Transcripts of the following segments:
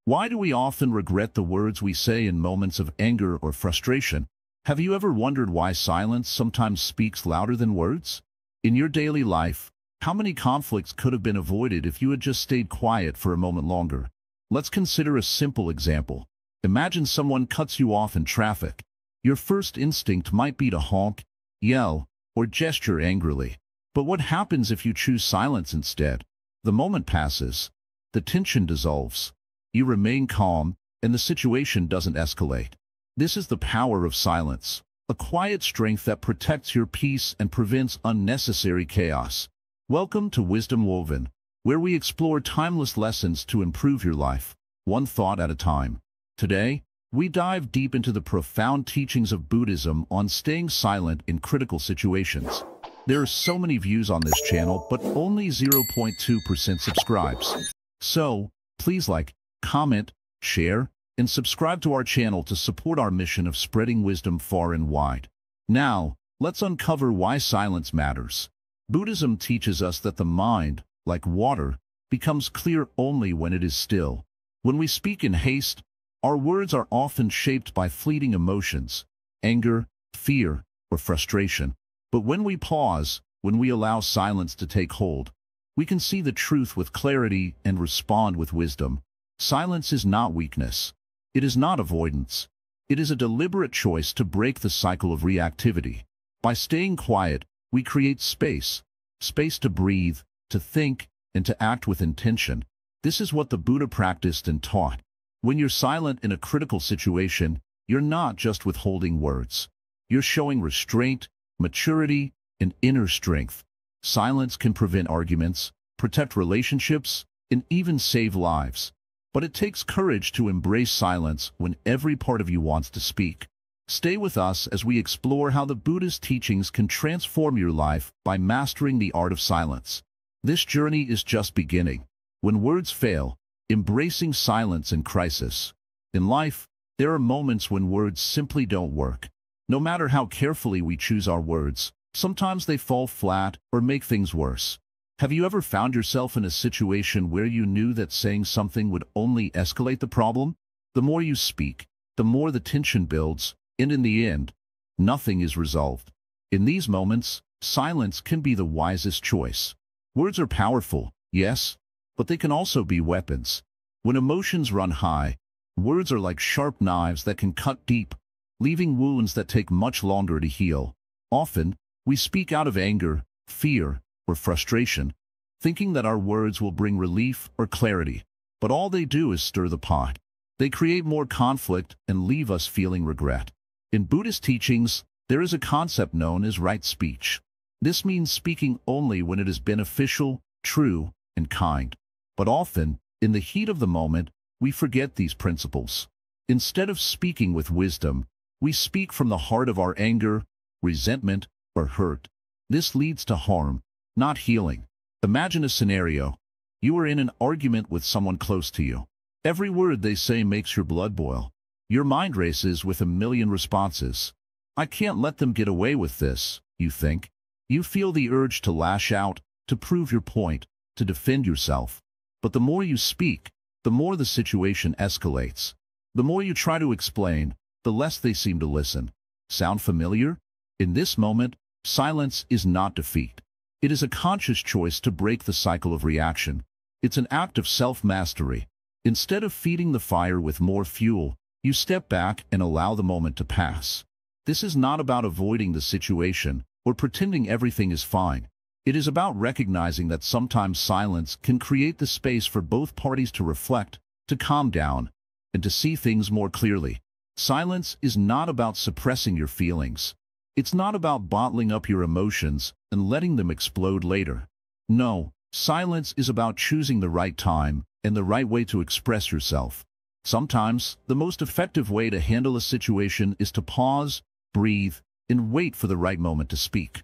Why do we often regret the words we say in moments of anger or frustration? Have you ever wondered why silence sometimes speaks louder than words? In your daily life, how many conflicts could have been avoided if you had just stayed quiet for a moment longer? Let's consider a simple example. Imagine someone cuts you off in traffic. Your first instinct might be to honk, yell, or gesture angrily. But what happens if you choose silence instead? The moment passes. The tension dissolves. You remain calm, and the situation doesn't escalate. This is the power of silence, a quiet strength that protects your peace and prevents unnecessary chaos. Welcome to Wisdom Woven, where we explore timeless lessons to improve your life, one thought at a time. Today, we dive deep into the profound teachings of Buddhism on staying silent in critical situations. There are so many views on this channel, but only 0.2% subscribes. So, please like, comment, share, and subscribe to our channel to support our mission of spreading wisdom far and wide. Now, let's uncover why silence matters. Buddhism teaches us that the mind, like water, becomes clear only when it is still. When we speak in haste, our words are often shaped by fleeting emotions, anger, fear, or frustration. But when we pause, when we allow silence to take hold, we can see the truth with clarity and respond with wisdom. Silence is not weakness. It is not avoidance. It is a deliberate choice to break the cycle of reactivity. By staying quiet, we create space to breathe, to think, and to act with intention. This is what the Buddha practiced and taught. When you're silent in a critical situation, you're not just withholding words. You're showing restraint, maturity, and inner strength. Silence can prevent arguments, protect relationships, and even save lives. But it takes courage to embrace silence when every part of you wants to speak. Stay with us as we explore how the Buddhist teachings can transform your life by mastering the art of silence. This journey is just beginning. When words fail, embracing silence in crisis. In life, there are moments when words simply don't work. No matter how carefully we choose our words, sometimes they fall flat or make things worse. Have you ever found yourself in a situation where you knew that saying something would only escalate the problem? The more you speak, the more the tension builds, and in the end, nothing is resolved. In these moments, silence can be the wisest choice. Words are powerful, yes, but they can also be weapons. When emotions run high, words are like sharp knives that can cut deep, leaving wounds that take much longer to heal. Often, we speak out of anger, fear, or frustration, thinking that our words will bring relief or clarity. But all they do is stir the pot. They create more conflict and leave us feeling regret. In Buddhist teachings, there is a concept known as right speech. This means speaking only when it is beneficial, true, and kind. But often, in the heat of the moment, we forget these principles. Instead of speaking with wisdom, we speak from the heart of our anger, resentment, or hurt. This leads to harm, not healing. Imagine a scenario. You are in an argument with someone close to you. Every word they say makes your blood boil. Your mind races with a million responses. I can't let them get away with this, you think. You feel the urge to lash out, to prove your point, to defend yourself. But the more you speak, the more the situation escalates. The more you try to explain, the less they seem to listen. Sound familiar? In this moment, silence is not defeat. It is a conscious choice to break the cycle of reaction. It's an act of self-mastery. Instead of feeding the fire with more fuel, you step back and allow the moment to pass. This is not about avoiding the situation or pretending everything is fine. It is about recognizing that sometimes silence can create the space for both parties to reflect, to calm down, and to see things more clearly. Silence is not about suppressing your feelings. It's not about bottling up your emotions and letting them explode later. No, silence is about choosing the right time and the right way to express yourself. Sometimes, the most effective way to handle a situation is to pause, breathe, and wait for the right moment to speak.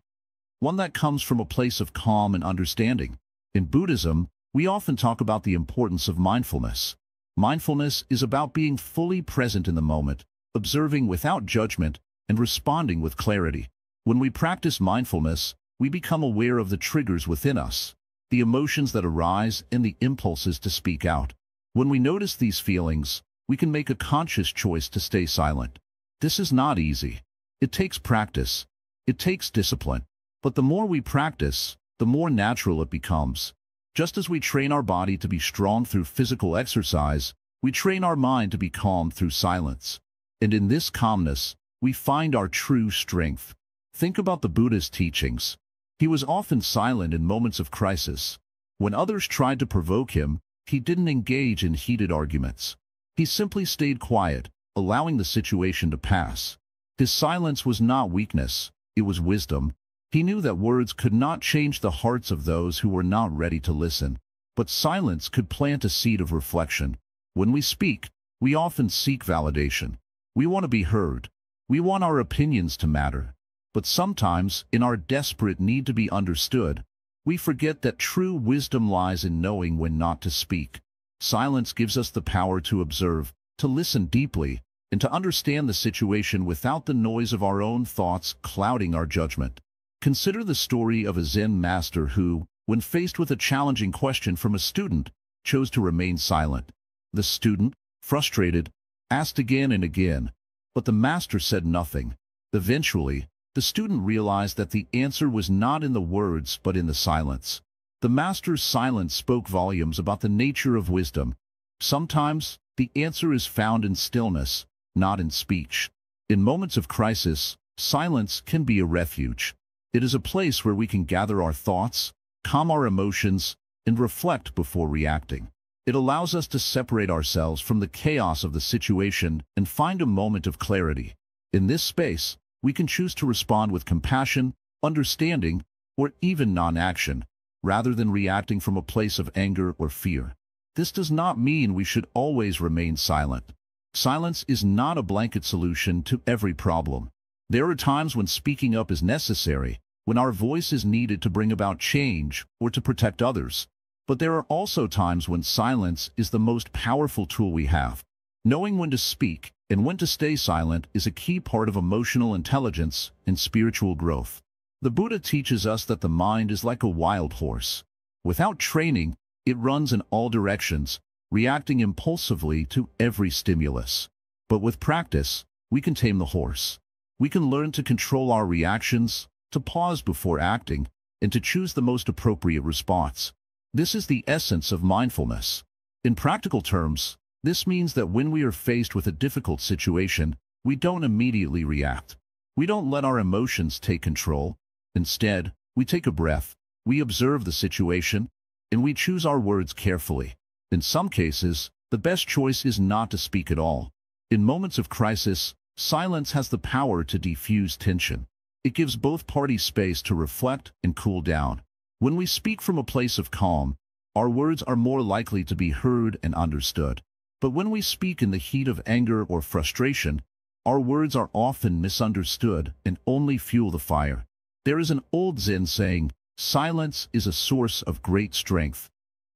One that comes from a place of calm and understanding. In Buddhism, we often talk about the importance of mindfulness. Mindfulness is about being fully present in the moment, observing without judgment, and responding with clarity. When we practice mindfulness, we become aware of the triggers within us, the emotions that arise, and the impulses to speak out. When we notice these feelings, we can make a conscious choice to stay silent. This is not easy. It takes practice. It takes discipline. But the more we practice, the more natural it becomes. Just as we train our body to be strong through physical exercise, we train our mind to be calm through silence. And in this calmness, we find our true strength. Think about the Buddhist teachings. He was often silent in moments of crisis. When others tried to provoke him, he didn't engage in heated arguments. He simply stayed quiet, allowing the situation to pass. His silence was not weakness, it was wisdom. He knew that words could not change the hearts of those who were not ready to listen, but silence could plant a seed of reflection. When we speak, we often seek validation. We want to be heard. We want our opinions to matter. But sometimes, in our desperate need to be understood, we forget that true wisdom lies in knowing when not to speak. Silence gives us the power to observe, to listen deeply, and to understand the situation without the noise of our own thoughts clouding our judgment. Consider the story of a Zen master who, when faced with a challenging question from a student, chose to remain silent. The student, frustrated, asked again and again, but the master said nothing. Eventually, the student realized that the answer was not in the words but in the silence. The master's silence spoke volumes about the nature of wisdom. Sometimes, the answer is found in stillness, not in speech. In moments of crisis, silence can be a refuge. It is a place where we can gather our thoughts, calm our emotions, and reflect before reacting. It allows us to separate ourselves from the chaos of the situation and find a moment of clarity. In this space, we can choose to respond with compassion, understanding, or even non-action, rather than reacting from a place of anger or fear. This does not mean we should always remain silent. Silence is not a blanket solution to every problem. There are times when speaking up is necessary, when our voice is needed to bring about change or to protect others. But there are also times when silence is the most powerful tool we have. Knowing when to speak and when to stay silent is a key part of emotional intelligence and spiritual growth. The Buddha teaches us that the mind is like a wild horse. Without training, it runs in all directions, reacting impulsively to every stimulus. But with practice, we can tame the horse. We can learn to control our reactions, to pause before acting, and to choose the most appropriate response. This is the essence of mindfulness. In practical terms, this means that when we are faced with a difficult situation, we don't immediately react. We don't let our emotions take control. Instead, we take a breath, we observe the situation, and we choose our words carefully. In some cases, the best choice is not to speak at all. In moments of crisis, silence has the power to defuse tension. It gives both parties space to reflect and cool down. When we speak from a place of calm, our words are more likely to be heard and understood. But when we speak in the heat of anger or frustration, our words are often misunderstood and only fuel the fire. There is an old Zen saying, "Silence is a source of great strength."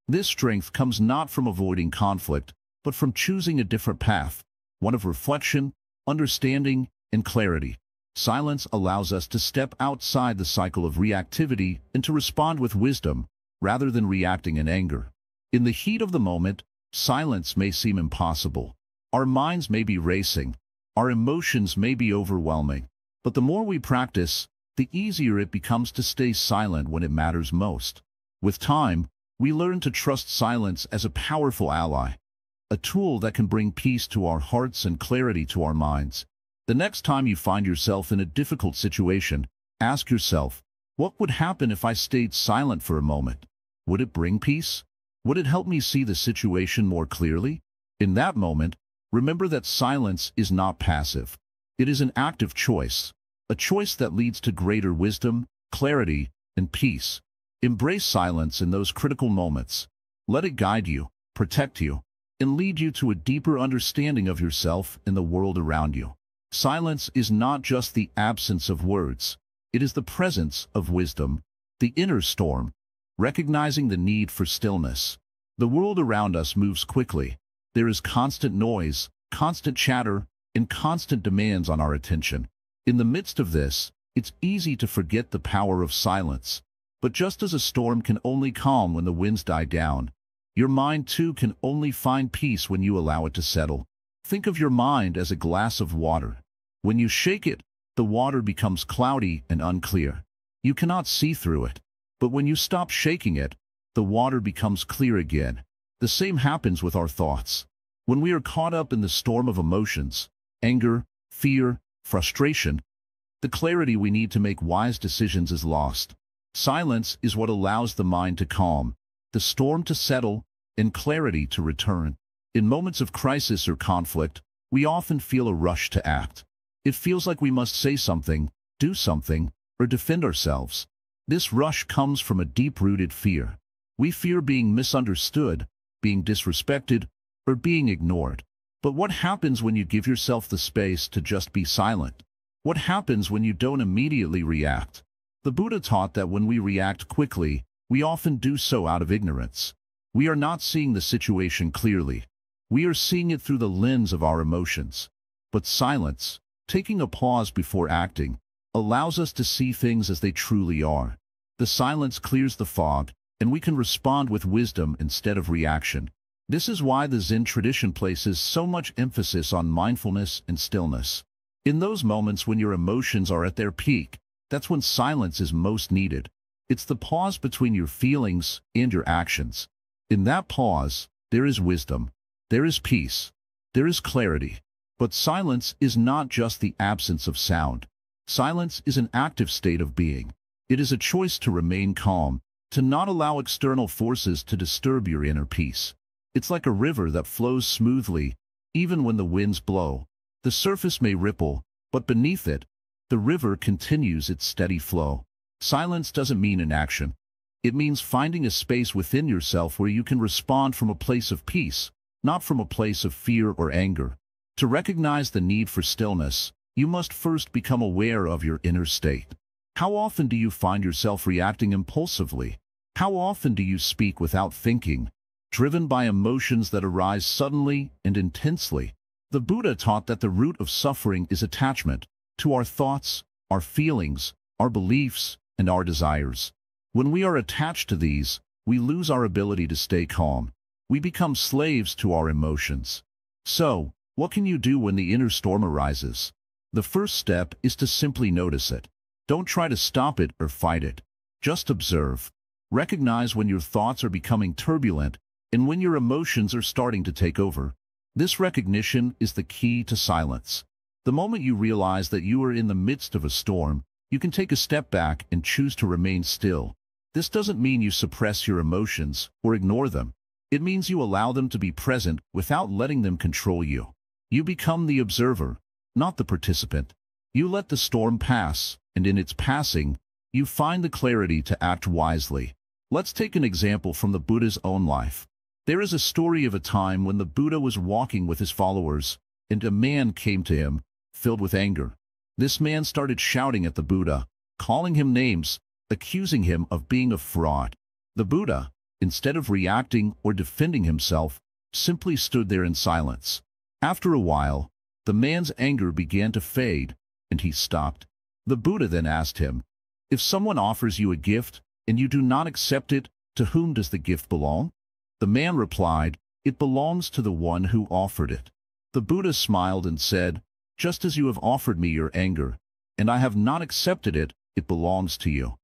This strength comes not from avoiding conflict, but from choosing a different path, one of reflection, understanding, and clarity. Silence allows us to step outside the cycle of reactivity and to respond with wisdom, rather than reacting in anger. In the heat of the moment, silence may seem impossible. Our minds may be racing. Our emotions may be overwhelming. But the more we practice, the easier it becomes to stay silent when it matters most. With time, we learn to trust silence as a powerful ally, a tool that can bring peace to our hearts and clarity to our minds. The next time you find yourself in a difficult situation, ask yourself, what would happen if I stayed silent for a moment? Would it bring peace? Would it help me see the situation more clearly? In that moment, remember that silence is not passive. It is an active choice, a choice that leads to greater wisdom, clarity, and peace. Embrace silence in those critical moments. Let it guide you, protect you, and lead you to a deeper understanding of yourself and the world around you. Silence is not just the absence of words. It is the presence of wisdom, the inner storm, recognizing the need for stillness. The world around us moves quickly. There is constant noise, constant chatter, and constant demands on our attention. In the midst of this, it's easy to forget the power of silence. But just as a storm can only calm when the winds die down, Your mind too can only find peace when you allow it to settle. Think of your mind as a glass of water. When you shake it, the water becomes cloudy and unclear. You cannot see through it. But when you stop shaking it, the water becomes clear again. The same happens with our thoughts. When we are caught up in the storm of emotions, anger, fear, frustration, the clarity we need to make wise decisions is lost. Silence is what allows the mind to calm, the storm to settle, and clarity to return. In moments of crisis or conflict, we often feel a rush to act. It feels like we must say something, do something, or defend ourselves. This rush comes from a deep-rooted fear. We fear being misunderstood, being disrespected, or being ignored. But what happens when you give yourself the space to just be silent? What happens when you don't immediately react? The Buddha taught that when we react quickly, we often do so out of ignorance. We are not seeing the situation clearly. We are seeing it through the lens of our emotions. But silence, taking a pause before acting, allows us to see things as they truly are. The silence clears the fog, and we can respond with wisdom instead of reaction. This is why the Zen tradition places so much emphasis on mindfulness and stillness. In those moments when your emotions are at their peak, that's when silence is most needed. It's the pause between your feelings and your actions. In that pause, there is wisdom, there is peace, there is clarity. But silence is not just the absence of sound. Silence is an active state of being. It is a choice to remain calm, to not allow external forces to disturb your inner peace. It's like a river that flows smoothly, even when the winds blow. The surface may ripple, but beneath it, the river continues its steady flow. Silence doesn't mean inaction. It means finding a space within yourself where you can respond from a place of peace, not from a place of fear or anger. To recognize the need for stillness, you must first become aware of your inner state. How often do you find yourself reacting impulsively? How often do you speak without thinking, driven by emotions that arise suddenly and intensely? The Buddha taught that the root of suffering is attachment to our thoughts, our feelings, our beliefs, and our desires. When we are attached to these, we lose our ability to stay calm. We become slaves to our emotions. So, what can you do when the inner storm arises? The first step is to simply notice it. Don't try to stop it or fight it. Just observe. Recognize when your thoughts are becoming turbulent and when your emotions are starting to take over. This recognition is the key to silence. The moment you realize that you are in the midst of a storm, you can take a step back and choose to remain still. This doesn't mean you suppress your emotions or ignore them. It means you allow them to be present without letting them control you. You become the observer, not the participant. You let the storm pass, and in its passing, you find the clarity to act wisely. Let's take an example from the Buddha's own life. There is a story of a time when the Buddha was walking with his followers, and a man came to him, filled with anger. This man started shouting at the Buddha, calling him names, accusing him of being a fraud. The Buddha, instead of reacting or defending himself, simply stood there in silence. After a while, the man's anger began to fade, and he stopped. The Buddha then asked him, "If someone offers you a gift, and you do not accept it, to whom does the gift belong?" The man replied, "It belongs to the one who offered it." The Buddha smiled and said, "Just as you have offered me your anger, and I have not accepted it, it belongs to you."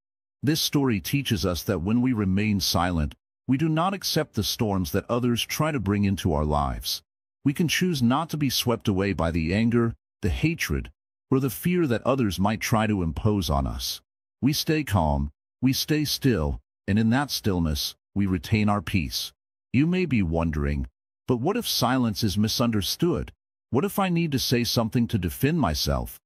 This story teaches us that when we remain silent, we do not accept the storms that others try to bring into our lives. We can choose not to be swept away by the anger, the hatred, or the fear that others might try to impose on us. We stay calm, we stay still, and in that stillness, we retain our peace. You may be wondering, but what if silence is misunderstood? What if I need to say something to defend myself?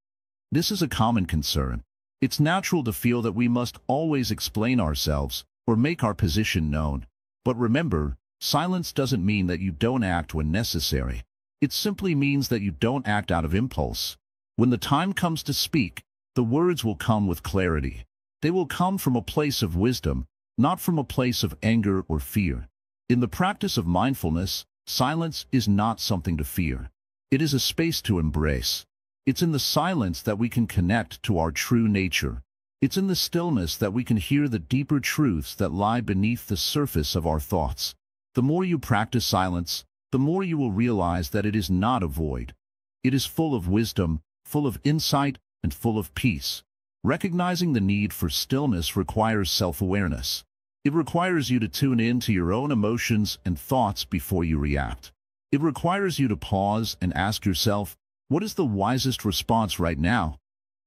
This is a common concern. It's natural to feel that we must always explain ourselves or make our position known. But remember, silence doesn't mean that you don't act when necessary. It simply means that you don't act out of impulse. When the time comes to speak, the words will come with clarity. They will come from a place of wisdom, not from a place of anger or fear. In the practice of mindfulness, silence is not something to fear. It is a space to embrace. It's in the silence that we can connect to our true nature. It's in the stillness that we can hear the deeper truths that lie beneath the surface of our thoughts. The more you practice silence, the more you will realize that it is not a void. It is full of wisdom, full of insight, and full of peace. Recognizing the need for stillness requires self-awareness. It requires you to tune in to your own emotions and thoughts before you react. It requires you to pause and ask yourself, what is the wisest response right now?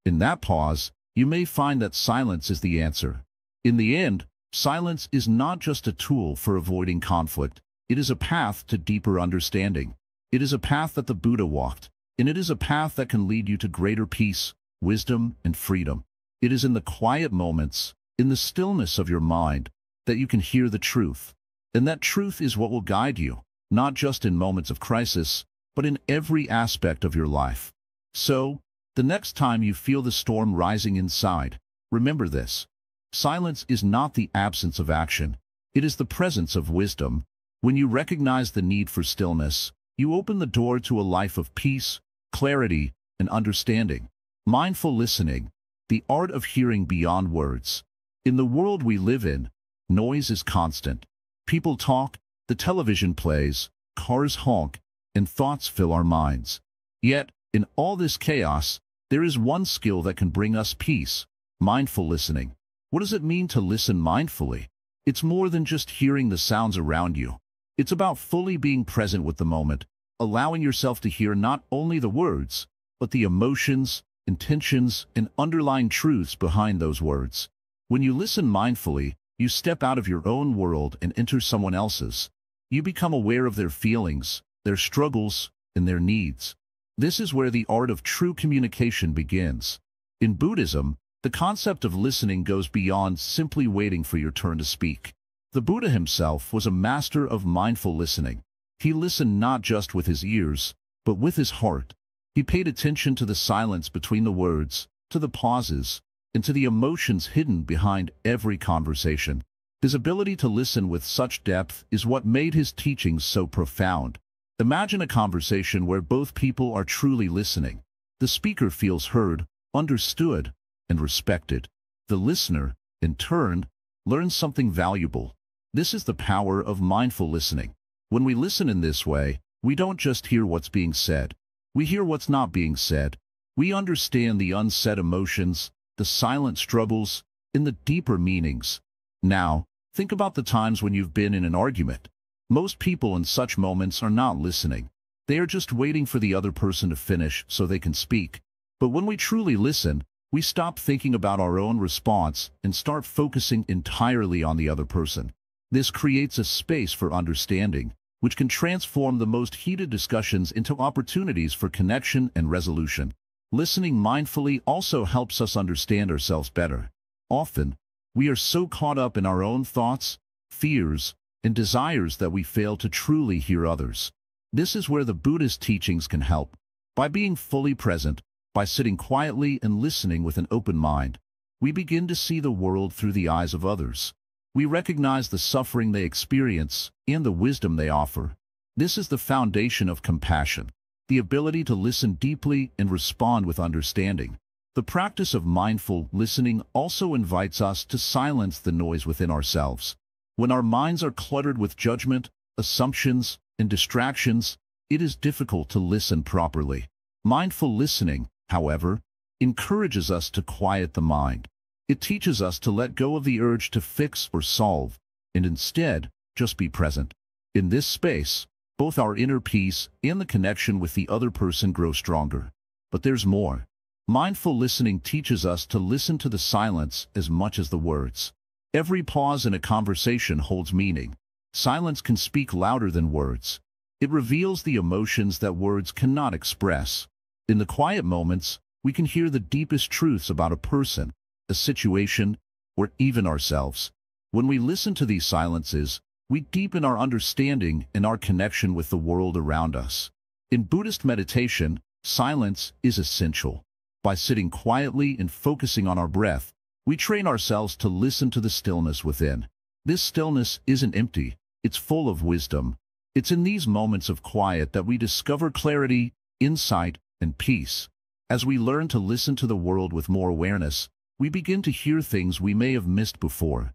In that pause, you may find that silence is the answer. In the end, silence is not just a tool for avoiding conflict. It is a path to deeper understanding. It is a path that the Buddha walked, and it is a path that can lead you to greater peace, wisdom, and freedom. It is in the quiet moments, in the stillness of your mind, that you can hear the truth. And that truth is what will guide you, not just in moments of crisis, but in every aspect of your life. So, the next time you feel the storm rising inside, remember this. Silence is not the absence of action. It is the presence of wisdom. When you recognize the need for stillness, you open the door to a life of peace, clarity, and understanding. Mindful listening, the art of hearing beyond words. In the world we live in, noise is constant. People talk, the television plays, cars honk, and thoughts fill our minds. Yet, in all this chaos, there is one skill that can bring us peace: mindful listening. What does it mean to listen mindfully? It's more than just hearing the sounds around you. It's about fully being present with the moment, allowing yourself to hear not only the words, but the emotions, intentions, and underlying truths behind those words. When you listen mindfully, you step out of your own world and enter someone else's. You become aware of their feelings, their struggles, and their needs. This is where the art of true communication begins. In Buddhism, the concept of listening goes beyond simply waiting for your turn to speak. The Buddha himself was a master of mindful listening. He listened not just with his ears, but with his heart. He paid attention to the silence between the words, to the pauses, and to the emotions hidden behind every conversation. His ability to listen with such depth is what made his teachings so profound. Imagine a conversation where both people are truly listening. The speaker feels heard, understood, and respected. The listener, in turn, learns something valuable. This is the power of mindful listening. When we listen in this way, we don't just hear what's being said. We hear what's not being said. We understand the unsaid emotions, the silent struggles, and the deeper meanings. Now, think about the times when you've been in an argument. Most people in such moments are not listening. They are just waiting for the other person to finish so they can speak. But when we truly listen, we stop thinking about our own response and start focusing entirely on the other person. This creates a space for understanding, which can transform the most heated discussions into opportunities for connection and resolution. Listening mindfully also helps us understand ourselves better. Often, we are so caught up in our own thoughts, fears, and desires that we fail to truly hear others. This is where the Buddhist teachings can help. By being fully present, by sitting quietly and listening with an open mind, we begin to see the world through the eyes of others. We recognize the suffering they experience and the wisdom they offer. This is the foundation of compassion, the ability to listen deeply and respond with understanding. The practice of mindful listening also invites us to silence the noise within ourselves. When our minds are cluttered with judgment, assumptions, and distractions, it is difficult to listen properly. Mindful listening, however, encourages us to quiet the mind. It teaches us to let go of the urge to fix or solve, and instead, just be present. In this space, both our inner peace and the connection with the other person grow stronger. But there's more. Mindful listening teaches us to listen to the silence as much as the words. Every pause in a conversation holds meaning. Silence can speak louder than words. It reveals the emotions that words cannot express. In the quiet moments, we can hear the deepest truths about a person, a situation, or even ourselves. When we listen to these silences, we deepen our understanding and our connection with the world around us. In Buddhist meditation, silence is essential. By sitting quietly and focusing on our breath, we train ourselves to listen to the stillness within. This stillness isn't empty, it's full of wisdom. It's in these moments of quiet that we discover clarity, insight, and peace. As we learn to listen to the world with more awareness, we begin to hear things we may have missed before.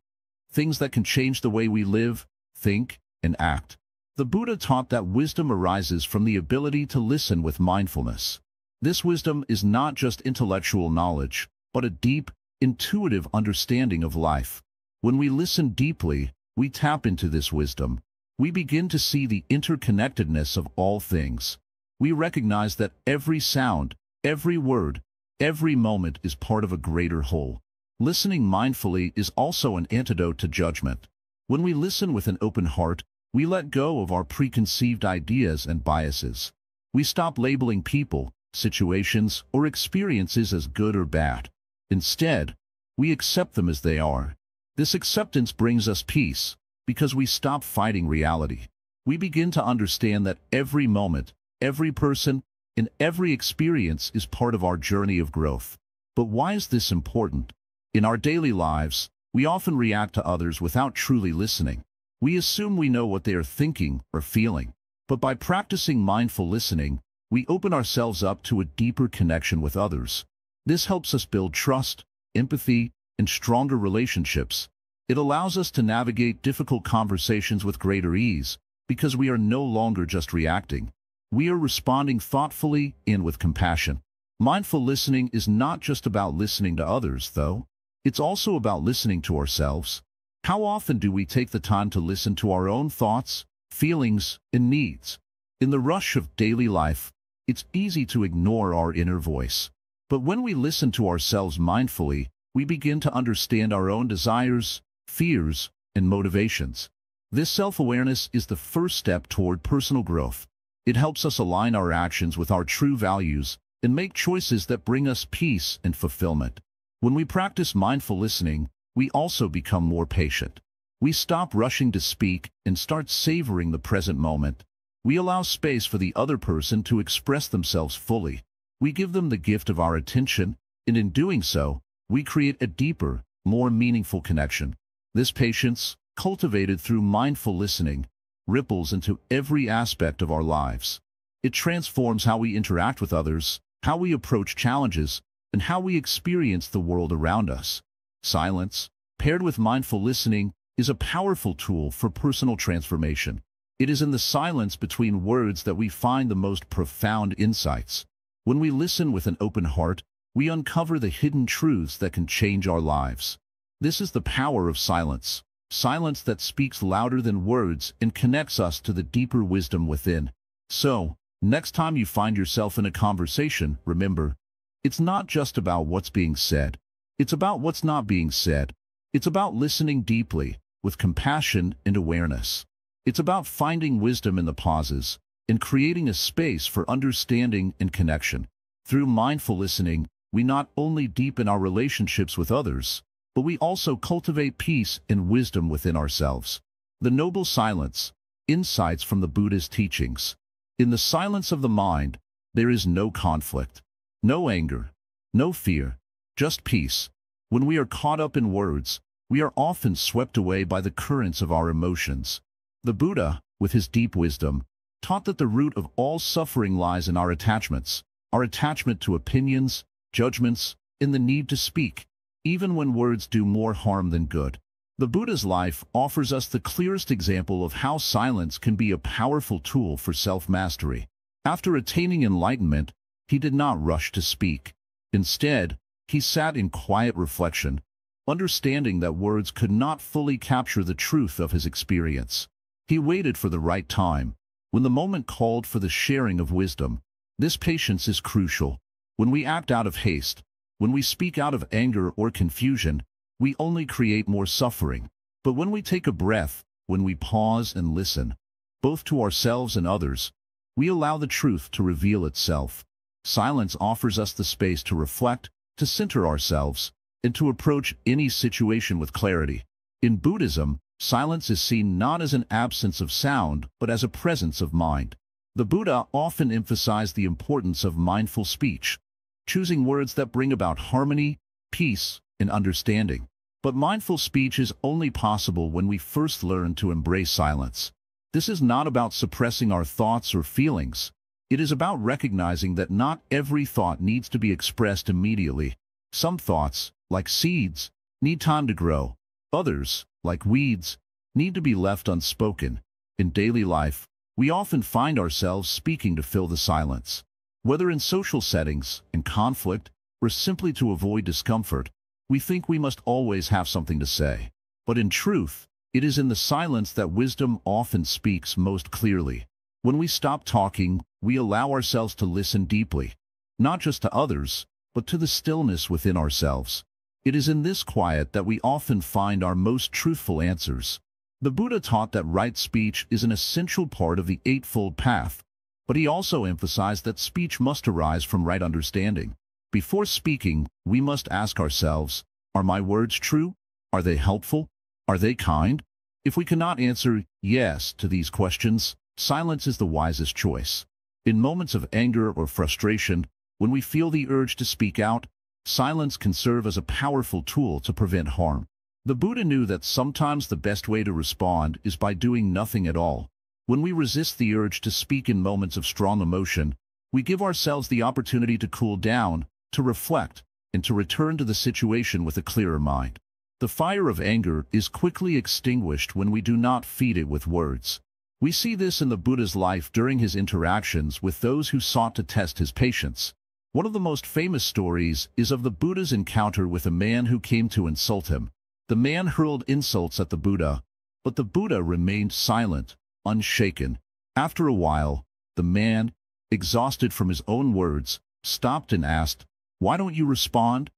Things that can change the way we live, think, and act. The Buddha taught that wisdom arises from the ability to listen with mindfulness. This wisdom is not just intellectual knowledge, but a deep, intuitive understanding of life. When we listen deeply, we tap into this wisdom. We begin to see the interconnectedness of all things. We recognize that every sound, every word, every moment is part of a greater whole. Listening mindfully is also an antidote to judgment. When we listen with an open heart, we let go of our preconceived ideas and biases. We stop labeling people, situations, or experiences as good or bad. Instead, we accept them as they are. This acceptance brings us peace, because we stop fighting reality. We begin to understand that every moment, every person, and every experience is part of our journey of growth. But why is this important? In our daily lives, we often react to others without truly listening. We assume we know what they are thinking or feeling. But by practicing mindful listening, we open ourselves up to a deeper connection with others. This helps us build trust, empathy, and stronger relationships. It allows us to navigate difficult conversations with greater ease, because we are no longer just reacting. We are responding thoughtfully and with compassion. Mindful listening is not just about listening to others, though. It's also about listening to ourselves. How often do we take the time to listen to our own thoughts, feelings, and needs? In the rush of daily life, it's easy to ignore our inner voice. But when we listen to ourselves mindfully, we begin to understand our own desires, fears, and motivations. This self-awareness is the first step toward personal growth. It helps us align our actions with our true values and make choices that bring us peace and fulfillment. When we practice mindful listening, we also become more patient. We stop rushing to speak and start savoring the present moment. We allow space for the other person to express themselves fully. We give them the gift of our attention, and in doing so, we create a deeper, more meaningful connection. This patience, cultivated through mindful listening, ripples into every aspect of our lives. It transforms how we interact with others, how we approach challenges, and how we experience the world around us. Silence, paired with mindful listening, is a powerful tool for personal transformation. It is in the silence between words that we find the most profound insights. When we listen with an open heart, we uncover the hidden truths that can change our lives. This is the power of silence. Silence that speaks louder than words and connects us to the deeper wisdom within. So, next time you find yourself in a conversation, remember, it's not just about what's being said. It's about what's not being said. It's about listening deeply, with compassion and awareness. It's about finding wisdom in the pauses and creating a space for understanding and connection. Through mindful listening, we not only deepen our relationships with others, but we also cultivate peace and wisdom within ourselves. The noble silence, insights from the Buddhist teachings. In the silence of the mind, there is no conflict, no anger, no fear, just peace. When we are caught up in words, we are often swept away by the currents of our emotions. The Buddha, with his deep wisdom, taught that the root of all suffering lies in our attachment to opinions, judgments, and the need to speak, even when words do more harm than good. The Buddha's life offers us the clearest example of how silence can be a powerful tool for self-mastery. After attaining enlightenment, he did not rush to speak. Instead, he sat in quiet reflection, understanding that words could not fully capture the truth of his experience. He waited for the right time, when the moment called for the sharing of wisdom. This patience is crucial. When we act out of haste, when we speak out of anger or confusion, we only create more suffering. But when we take a breath, when we pause and listen, both to ourselves and others, we allow the truth to reveal itself. Silence offers us the space to reflect, to center ourselves, and to approach any situation with clarity. In Buddhism, silence is seen not as an absence of sound, but as a presence of mind. The Buddha often emphasized the importance of mindful speech, choosing words that bring about harmony, peace, and understanding. But mindful speech is only possible when we first learn to embrace silence. This is not about suppressing our thoughts or feelings. It is about recognizing that not every thought needs to be expressed immediately. Some thoughts, like seeds, need time to grow. Others, like weeds, need to be left unspoken. In daily life, we often find ourselves speaking to fill the silence. Whether in social settings, in conflict, or simply to avoid discomfort, we think we must always have something to say. But in truth, it is in the silence that wisdom often speaks most clearly. When we stop talking, we allow ourselves to listen deeply, not just to others, but to the stillness within ourselves. It is in this quiet that we often find our most truthful answers. The Buddha taught that right speech is an essential part of the Eightfold Path, but he also emphasized that speech must arise from right understanding. Before speaking, we must ask ourselves, are my words true? Are they helpful? Are they kind? If we cannot answer yes to these questions, silence is the wisest choice. In moments of anger or frustration, when we feel the urge to speak out, silence can serve as a powerful tool to prevent harm. The Buddha knew that sometimes the best way to respond is by doing nothing at all. When we resist the urge to speak in moments of strong emotion, we give ourselves the opportunity to cool down, to reflect, and to return to the situation with a clearer mind. The fire of anger is quickly extinguished when we do not feed it with words. We see this in the Buddha's life during his interactions with those who sought to test his patience. One of the most famous stories is of the Buddha's encounter with a man who came to insult him. The man hurled insults at the Buddha, but the Buddha remained silent, unshaken. After a while, the man, exhausted from his own words, stopped and asked, "Why don't you respond?"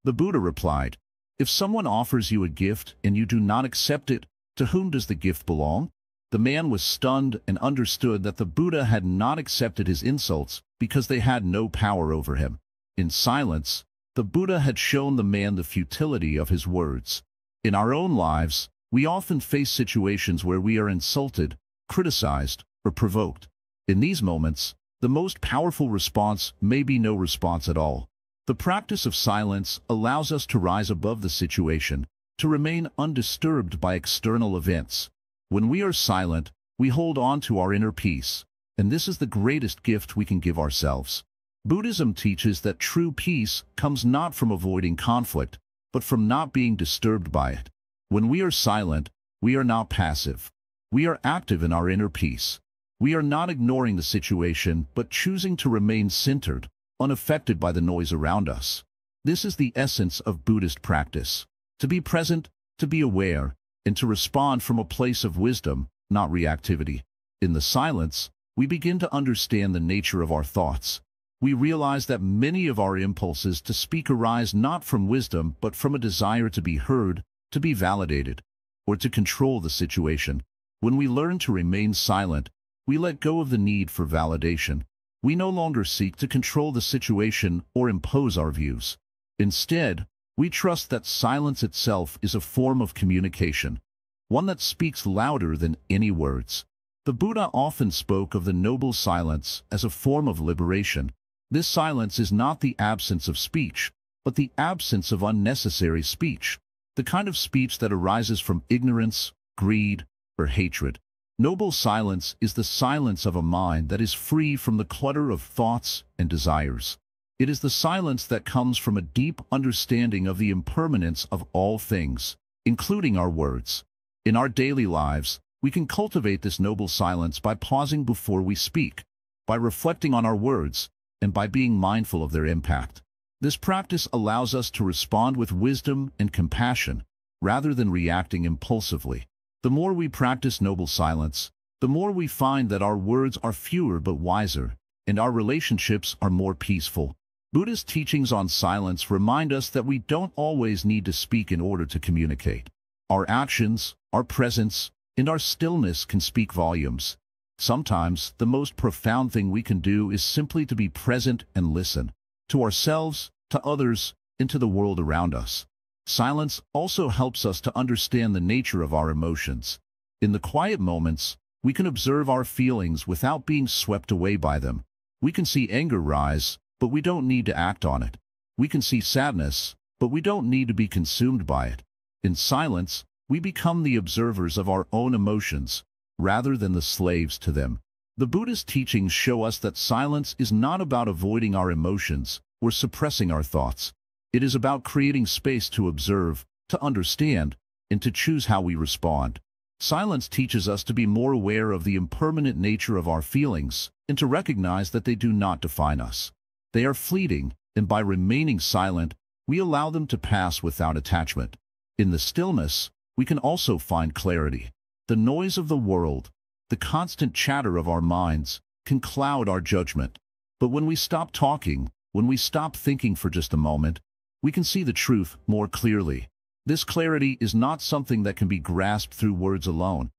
The Buddha replied, "If someone offers you a gift and you do not accept it, to whom does the gift belong?" The man was stunned and understood that the Buddha had not accepted his insults because they had no power over him. In silence, the Buddha had shown the man the futility of his words. In our own lives, we often face situations where we are insulted, criticized, or provoked. In these moments, the most powerful response may be no response at all. The practice of silence allows us to rise above the situation, to remain undisturbed by external events. When we are silent, we hold on to our inner peace, and this is the greatest gift we can give ourselves. Buddhism teaches that true peace comes not from avoiding conflict, but from not being disturbed by it. When we are silent, we are not passive. We are active in our inner peace. We are not ignoring the situation, but choosing to remain centered, unaffected by the noise around us. This is the essence of Buddhist practice: to be present, to be aware, and to respond from a place of wisdom, not reactivity. In the silence, we begin to understand the nature of our thoughts. We realize that many of our impulses to speak arise not from wisdom but from a desire to be heard, to be validated, or to control the situation. When we learn to remain silent, we let go of the need for validation. We no longer seek to control the situation or impose our views. Instead, we trust that silence itself is a form of communication, one that speaks louder than any words. The Buddha often spoke of the noble silence as a form of liberation. This silence is not the absence of speech, but the absence of unnecessary speech, the kind of speech that arises from ignorance, greed, or hatred. Noble silence is the silence of a mind that is free from the clutter of thoughts and desires. It is the silence that comes from a deep understanding of the impermanence of all things, including our words. In our daily lives, we can cultivate this noble silence by pausing before we speak, by reflecting on our words, and by being mindful of their impact. This practice allows us to respond with wisdom and compassion, rather than reacting impulsively. The more we practice noble silence, the more we find that our words are fewer but wiser, and our relationships are more peaceful. Buddhist teachings on silence remind us that we don't always need to speak in order to communicate. Our actions, our presence, and our stillness can speak volumes. Sometimes, the most profound thing we can do is simply to be present and listen, to ourselves, to others, and to the world around us. Silence also helps us to understand the nature of our emotions. In the quiet moments, we can observe our feelings without being swept away by them. We can see anger rise, but we don't need to act on it. We can see sadness, but we don't need to be consumed by it. In silence, we become the observers of our own emotions, rather than the slaves to them. The Buddhist teachings show us that silence is not about avoiding our emotions or suppressing our thoughts. It is about creating space to observe, to understand, and to choose how we respond. Silence teaches us to be more aware of the impermanent nature of our feelings and to recognize that they do not define us. They are fleeting, and by remaining silent, we allow them to pass without attachment. In the stillness, we can also find clarity. The noise of the world, the constant chatter of our minds, can cloud our judgment. But when we stop talking, when we stop thinking for just a moment, we can see the truth more clearly. This clarity is not something that can be grasped through words alone.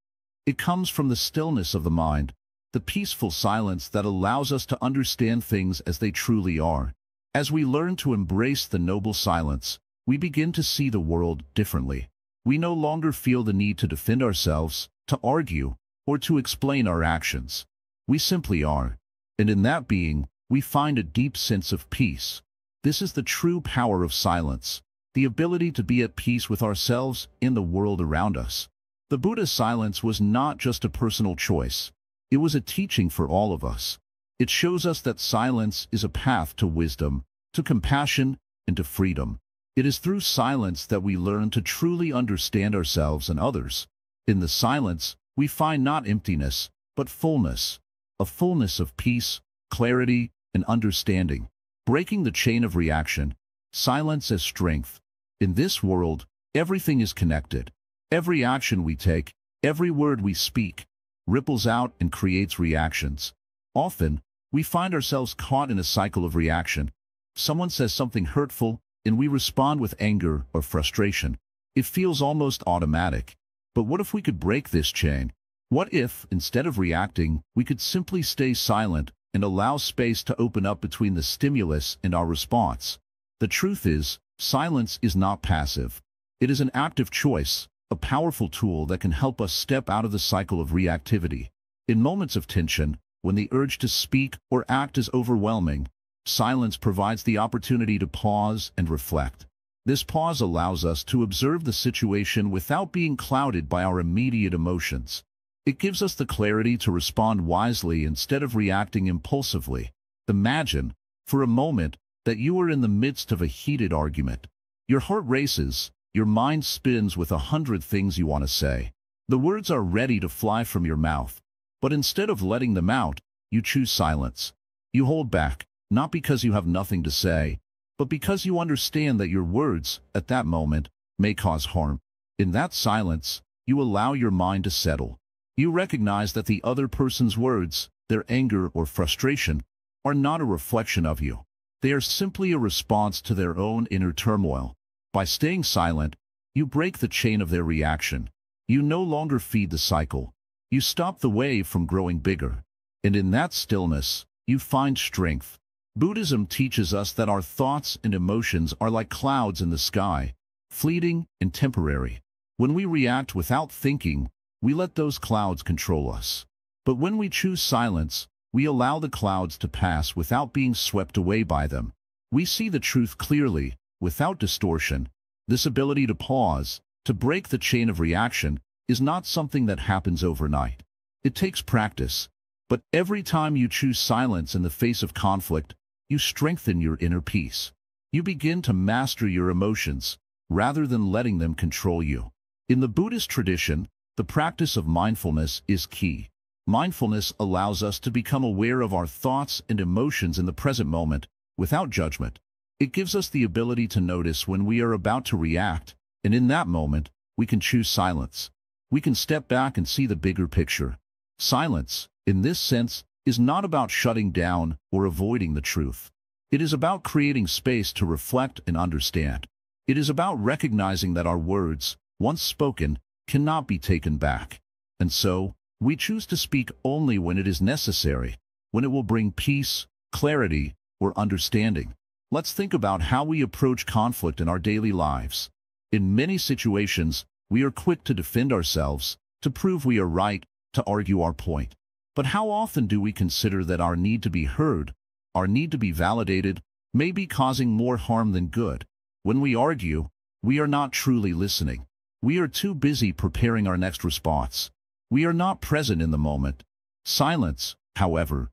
It comes from the stillness of the mind, the peaceful silence that allows us to understand things as they truly are. As we learn to embrace the noble silence, we begin to see the world differently. We no longer feel the need to defend ourselves, to argue, or to explain our actions. We simply are. And in that being, we find a deep sense of peace. This is the true power of silence, the ability to be at peace with ourselves and the world around us. The Buddha's silence was not just a personal choice. It was a teaching for all of us. It shows us that silence is a path to wisdom, to compassion, and to freedom. It is through silence that we learn to truly understand ourselves and others. In the silence, we find not emptiness, but fullness, a fullness of peace, clarity, and understanding. Breaking the chain of reaction, silence as strength. In this world, everything is connected. Every action we take, every word we speak, ripples out and creates reactions. Often, we find ourselves caught in a cycle of reaction. Someone says something hurtful, and we respond with anger or frustration. It feels almost automatic. But what if we could break this chain? What if, instead of reacting, we could simply stay silent and allow space to open up between the stimulus and our response? The truth is, silence is not passive. It is an active choice, a powerful tool that can help us step out of the cycle of reactivity. In moments of tension, when the urge to speak or act is overwhelming, silence provides the opportunity to pause and reflect. This pause allows us to observe the situation without being clouded by our immediate emotions. It gives us the clarity to respond wisely instead of reacting impulsively. Imagine, for a moment, that you are in the midst of a heated argument. Your heart races, your mind spins with 100 things you want to say. The words are ready to fly from your mouth, but instead of letting them out, you choose silence. You hold back, not because you have nothing to say, but because you understand that your words, at that moment, may cause harm. In that silence, you allow your mind to settle. You recognize that the other person's words, their anger or frustration, are not a reflection of you. They are simply a response to their own inner turmoil. By staying silent, you break the chain of their reaction. You no longer feed the cycle. You stop the wave from growing bigger. And in that stillness, you find strength. Buddhism teaches us that our thoughts and emotions are like clouds in the sky, fleeting and temporary. When we react without thinking, we let those clouds control us. But when we choose silence, we allow the clouds to pass without being swept away by them. We see the truth clearly, without distortion. This ability to pause, to break the chain of reaction, is not something that happens overnight. It takes practice. But every time you choose silence in the face of conflict, you strengthen your inner peace. You begin to master your emotions, rather than letting them control you. In the Buddhist tradition, the practice of mindfulness is key. Mindfulness allows us to become aware of our thoughts and emotions in the present moment, without judgment. It gives us the ability to notice when we are about to react, and in that moment, we can choose silence. We can step back and see the bigger picture. Silence, in this sense, is not about shutting down or avoiding the truth. It is about creating space to reflect and understand. It is about recognizing that our words, once spoken, cannot be taken back. And so, we choose to speak only when it is necessary, when it will bring peace, clarity, or understanding. Let's think about how we approach conflict in our daily lives. In many situations, we are quick to defend ourselves, to prove we are right, to argue our point. But how often do we consider that our need to be heard, our need to be validated, may be causing more harm than good? When we argue, we are not truly listening. We are too busy preparing our next response. We are not present in the moment. Silence, however,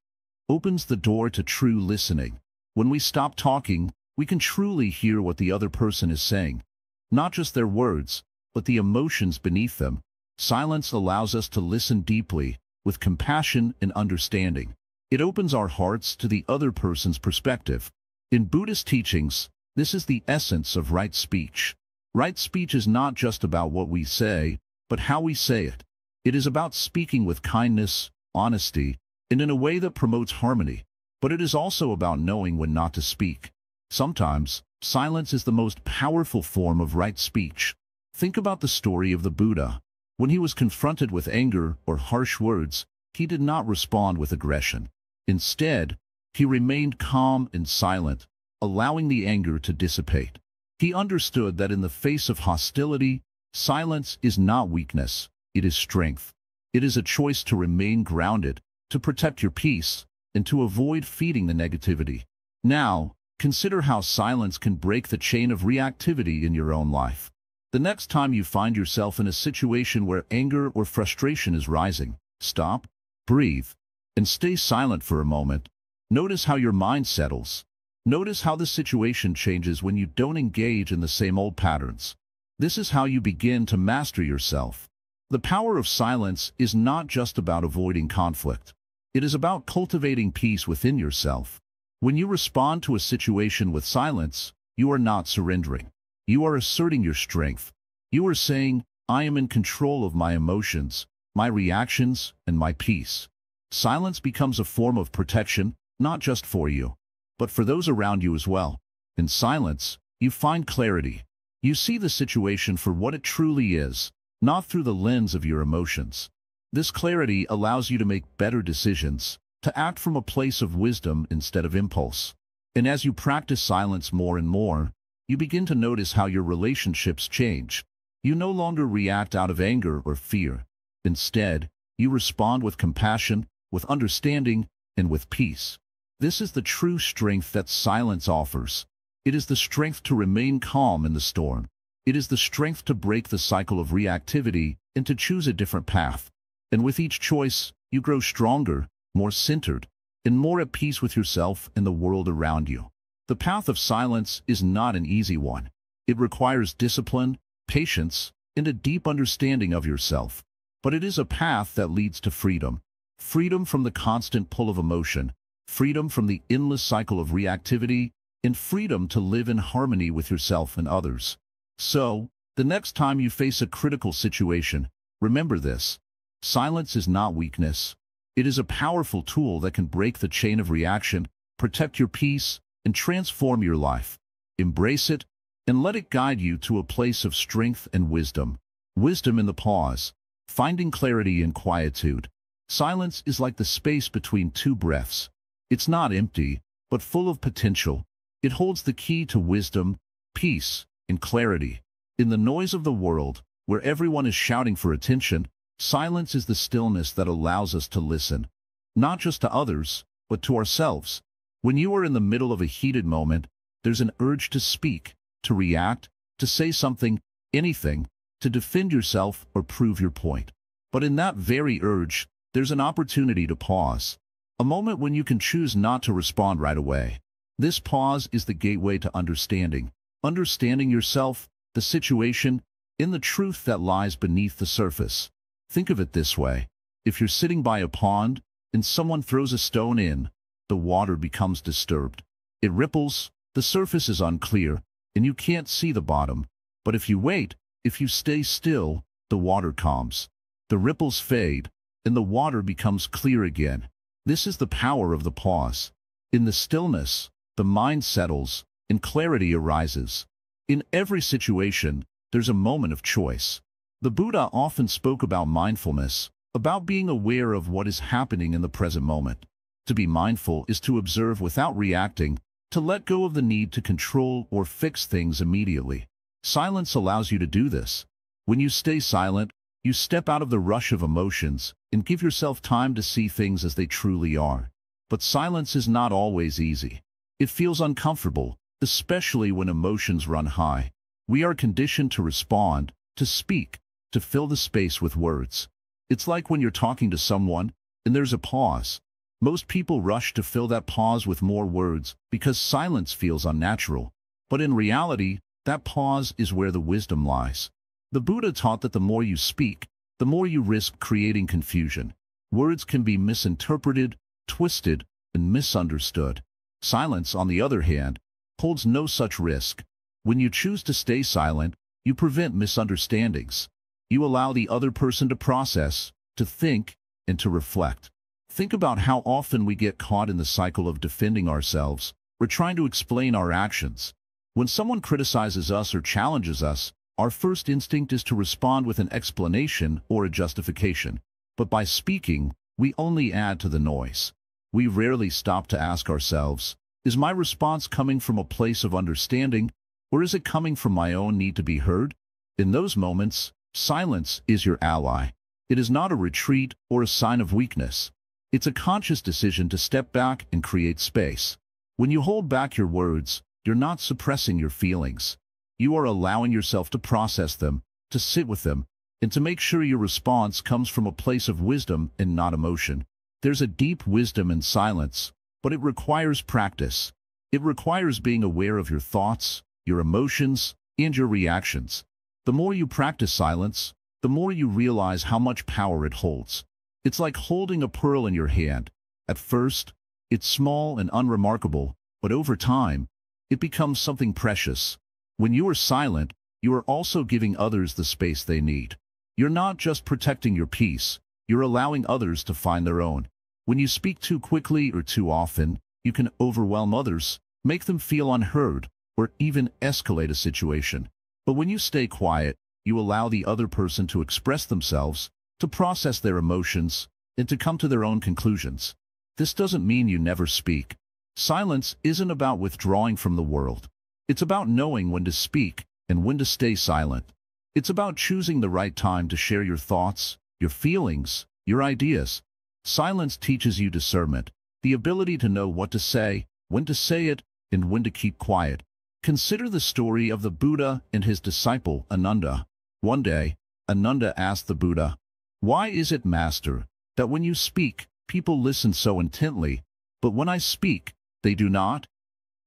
opens the door to true listening. When we stop talking, we can truly hear what the other person is saying. Not just their words, but the emotions beneath them. Silence allows us to listen deeply, with compassion and understanding. It opens our hearts to the other person's perspective. In Buddhist teachings, this is the essence of right speech. Right speech is not just about what we say, but how we say it. It is about speaking with kindness, honesty, and in a way that promotes harmony. But it is also about knowing when not to speak. Sometimes, silence is the most powerful form of right speech. Think about the story of the Buddha. When he was confronted with anger or harsh words, he did not respond with aggression. Instead, he remained calm and silent, allowing the anger to dissipate. He understood that in the face of hostility, silence is not weakness, it is strength. It is a choice to remain grounded, to protect your peace, and to avoid feeding the negativity. Now, consider how silence can break the chain of reactivity in your own life. The next time you find yourself in a situation where anger or frustration is rising, stop, breathe, and stay silent for a moment. Notice how your mind settles. Notice how the situation changes when you don't engage in the same old patterns. This is how you begin to master yourself. The power of silence is not just about avoiding conflict. It is about cultivating peace within yourself. When you respond to a situation with silence, you are not surrendering. You are asserting your strength. You are saying, I am in control of my emotions, my reactions, and my peace. Silence becomes a form of protection, not just for you, but for those around you as well. In silence, you find clarity. You see the situation for what it truly is, not through the lens of your emotions. This clarity allows you to make better decisions, to act from a place of wisdom instead of impulse. And as you practice silence more and more, you begin to notice how your relationships change. You no longer react out of anger or fear. Instead, you respond with compassion, with understanding, and with peace. This is the true strength that silence offers. It is the strength to remain calm in the storm. It is the strength to break the cycle of reactivity and to choose a different path. And with each choice, you grow stronger, more centered, and more at peace with yourself and the world around you. The path of silence is not an easy one. It requires discipline, patience, and a deep understanding of yourself. But it is a path that leads to freedom. Freedom from the constant pull of emotion, freedom from the endless cycle of reactivity, and freedom to live in harmony with yourself and others. So, the next time you face a critical situation, remember this. Silence is not weakness. It is a powerful tool that can break the chain of reaction, protect your peace, and transform your life. Embrace it, and let it guide you to a place of strength and wisdom. Wisdom in the pause, finding clarity in quietude. Silence is like the space between two breaths. It's not empty, but full of potential. It holds the key to wisdom, peace, and clarity. In the noise of the world, where everyone is shouting for attention, silence is the stillness that allows us to listen, not just to others, but to ourselves. When you are in the middle of a heated moment, there's an urge to speak, to react, to say something, anything, to defend yourself or prove your point. But in that very urge, there's an opportunity to pause. A moment when you can choose not to respond right away. This pause is the gateway to understanding. Understanding yourself, the situation, and the truth that lies beneath the surface. Think of it this way. If you're sitting by a pond, and someone throws a stone in, the water becomes disturbed. It ripples, the surface is unclear, and you can't see the bottom. But if you wait, if you stay still, the water calms. The ripples fade, and the water becomes clear again. This is the power of the pause. In the stillness, the mind settles, and clarity arises. In every situation, there's a moment of choice. The Buddha often spoke about mindfulness, about being aware of what is happening in the present moment. To be mindful is to observe without reacting, to let go of the need to control or fix things immediately. Silence allows you to do this. When you stay silent, you step out of the rush of emotions and give yourself time to see things as they truly are. But silence is not always easy. It feels uncomfortable, especially when emotions run high. We are conditioned to respond, to speak, to fill the space with words. It's like when you're talking to someone, and there's a pause. Most people rush to fill that pause with more words because silence feels unnatural. But in reality, that pause is where the wisdom lies. The Buddha taught that the more you speak, the more you risk creating confusion. Words can be misinterpreted, twisted, and misunderstood. Silence, on the other hand, holds no such risk. When you choose to stay silent, you prevent misunderstandings. You allow the other person to process, to think, and to reflect. Think about how often we get caught in the cycle of defending ourselves. We're trying to explain our actions. When someone criticizes us or challenges us, our first instinct is to respond with an explanation or a justification. But by speaking, we only add to the noise. We rarely stop to ask ourselves, is my response coming from a place of understanding, or is it coming from my own need to be heard? In those moments, silence is your ally. It is not a retreat or a sign of weakness. It's a conscious decision to step back and create space. When you hold back your words, you're not suppressing your feelings. You are allowing yourself to process them, to sit with them, and to make sure your response comes from a place of wisdom and not emotion. There's a deep wisdom in silence, but it requires practice. It requires being aware of your thoughts, your emotions, and your reactions. The more you practice silence, the more you realize how much power it holds. It's like holding a pearl in your hand. At first, it's small and unremarkable, but over time, it becomes something precious. When you are silent, you are also giving others the space they need. You're not just protecting your peace, you're allowing others to find their own. When you speak too quickly or too often, you can overwhelm others, make them feel unheard, or even escalate a situation. But when you stay quiet, you allow the other person to express themselves, to process their emotions, and to come to their own conclusions. This doesn't mean you never speak. Silence isn't about withdrawing from the world. It's about knowing when to speak and when to stay silent. It's about choosing the right time to share your thoughts, your feelings, your ideas. Silence teaches you discernment, the ability to know what to say, when to say it, and when to keep quiet. Consider the story of the Buddha and his disciple Ananda. One day, Ananda asked the Buddha, "Why is it, Master, that when you speak, people listen so intently, but when I speak, they do not?"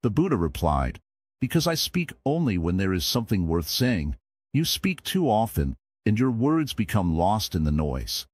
The Buddha replied, "Because I speak only when there is something worth saying. You speak too often, and your words become lost in the noise."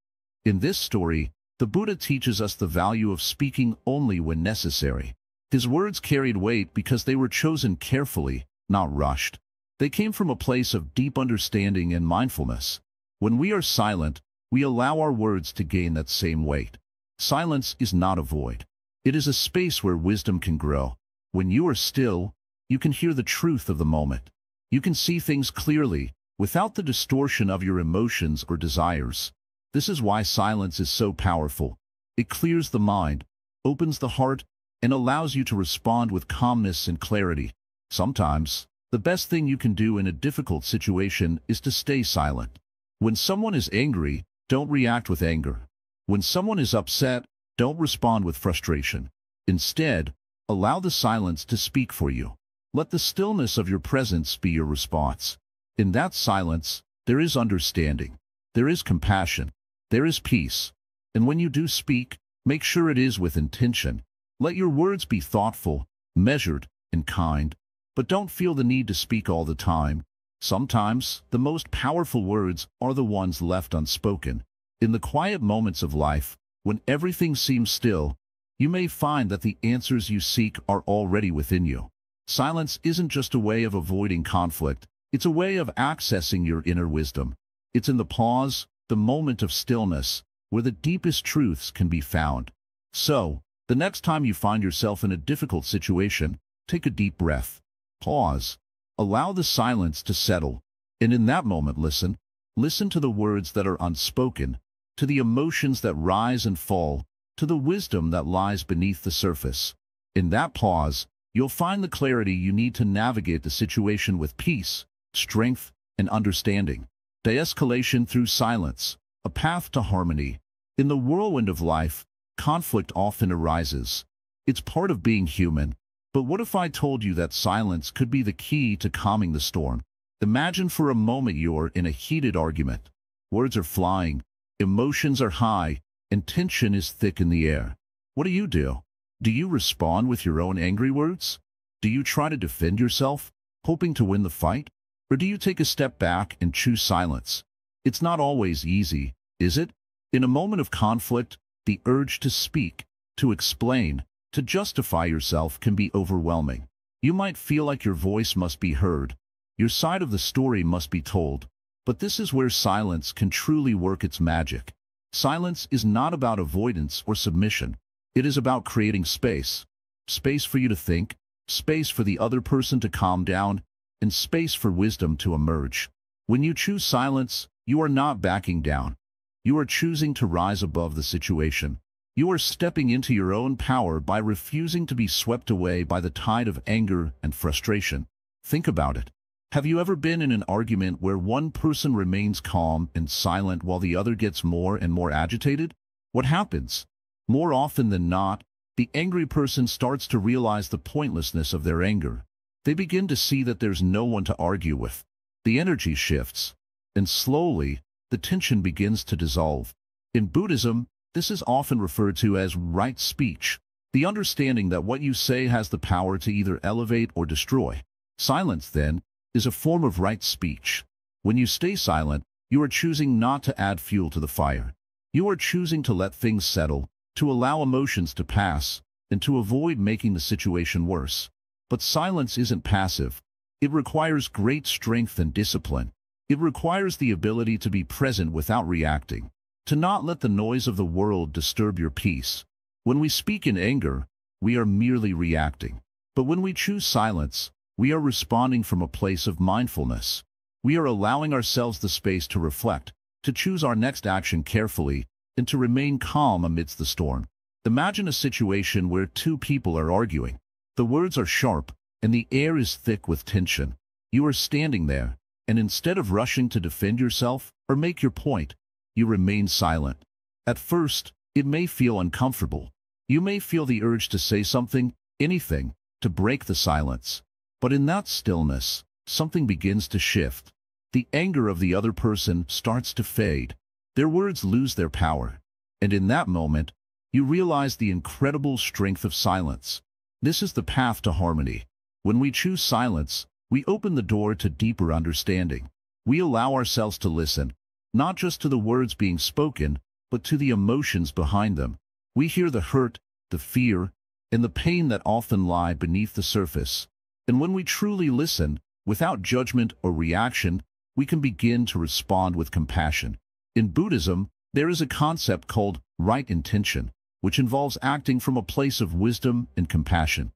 In this story, the Buddha teaches us the value of speaking only when necessary. His words carried weight because they were chosen carefully, not rushed. They came from a place of deep understanding and mindfulness. When we are silent, we allow our words to gain that same weight. Silence is not a void. It is a space where wisdom can grow. When you are still, you can hear the truth of the moment. You can see things clearly, without the distortion of your emotions or desires. This is why silence is so powerful. It clears the mind, opens the heart, and allows you to respond with calmness and clarity. Sometimes, the best thing you can do in a difficult situation is to stay silent. When someone is angry, don't react with anger. When someone is upset, don't respond with frustration. Instead, allow the silence to speak for you. Let the stillness of your presence be your response. In that silence, there is understanding, there is compassion, there is peace. And when you do speak, make sure it is with intention. Let your words be thoughtful, measured, and kind. But don't feel the need to speak all the time. Sometimes, the most powerful words are the ones left unspoken. In the quiet moments of life, when everything seems still, you may find that the answers you seek are already within you. Silence isn't just a way of avoiding conflict, it's a way of accessing your inner wisdom. It's in the pause, the moment of stillness, where the deepest truths can be found. So, the next time you find yourself in a difficult situation, take a deep breath. Pause. Allow the silence to settle. And in that moment, listen. Listen to the words that are unspoken, to the emotions that rise and fall, to the wisdom that lies beneath the surface. In that pause, you'll find the clarity you need to navigate the situation with peace, strength, and understanding. De-escalation through silence, a path to harmony. In the whirlwind of life, conflict often arises. It's part of being human. But what if I told you that silence could be the key to calming the storm? Imagine for a moment you're in a heated argument. Words are flying, emotions are high, and tension is thick in the air. What do? Do you respond with your own angry words? Do you try to defend yourself, hoping to win the fight? Or do you take a step back and choose silence? It's not always easy, is it? In a moment of conflict, the urge to speak, to explain, to justify yourself can be overwhelming. You might feel like your voice must be heard, your side of the story must be told. But this is where silence can truly work its magic. Silence is not about avoidance or submission. It is about creating space. Space for you to think, space for the other person to calm down, and space for wisdom to emerge. When you choose silence, you are not backing down. You are choosing to rise above the situation. You are stepping into your own power by refusing to be swept away by the tide of anger and frustration. Think about it. Have you ever been in an argument where one person remains calm and silent while the other gets more and more agitated? What happens? More often than not, the angry person starts to realize the pointlessness of their anger. They begin to see that there's no one to argue with. The energy shifts, and slowly, the tension begins to dissolve. In Buddhism, this is often referred to as right speech, the understanding that what you say has the power to either elevate or destroy. Silence, then, is a form of right speech. When you stay silent, you are choosing not to add fuel to the fire. You are choosing to let things settle, to allow emotions to pass, and to avoid making the situation worse. But silence isn't passive. It requires great strength and discipline. It requires the ability to be present without reacting, to not let the noise of the world disturb your peace. When we speak in anger, we are merely reacting. But when we choose silence, we are responding from a place of mindfulness. We are allowing ourselves the space to reflect, to choose our next action carefully, and to remain calm amidst the storm. Imagine a situation where two people are arguing. The words are sharp, and the air is thick with tension. You are standing there, and instead of rushing to defend yourself or make your point, you remain silent. At first, it may feel uncomfortable. You may feel the urge to say something, anything, to break the silence. But in that stillness, something begins to shift. The anger of the other person starts to fade. Their words lose their power. And in that moment, you realize the incredible strength of silence. This is the path to harmony. When we choose silence, we open the door to deeper understanding. We allow ourselves to listen, not just to the words being spoken, but to the emotions behind them. We hear the hurt, the fear, and the pain that often lie beneath the surface. And when we truly listen, without judgment or reaction, we can begin to respond with compassion. In Buddhism, there is a concept called right intention, which involves acting from a place of wisdom and compassion.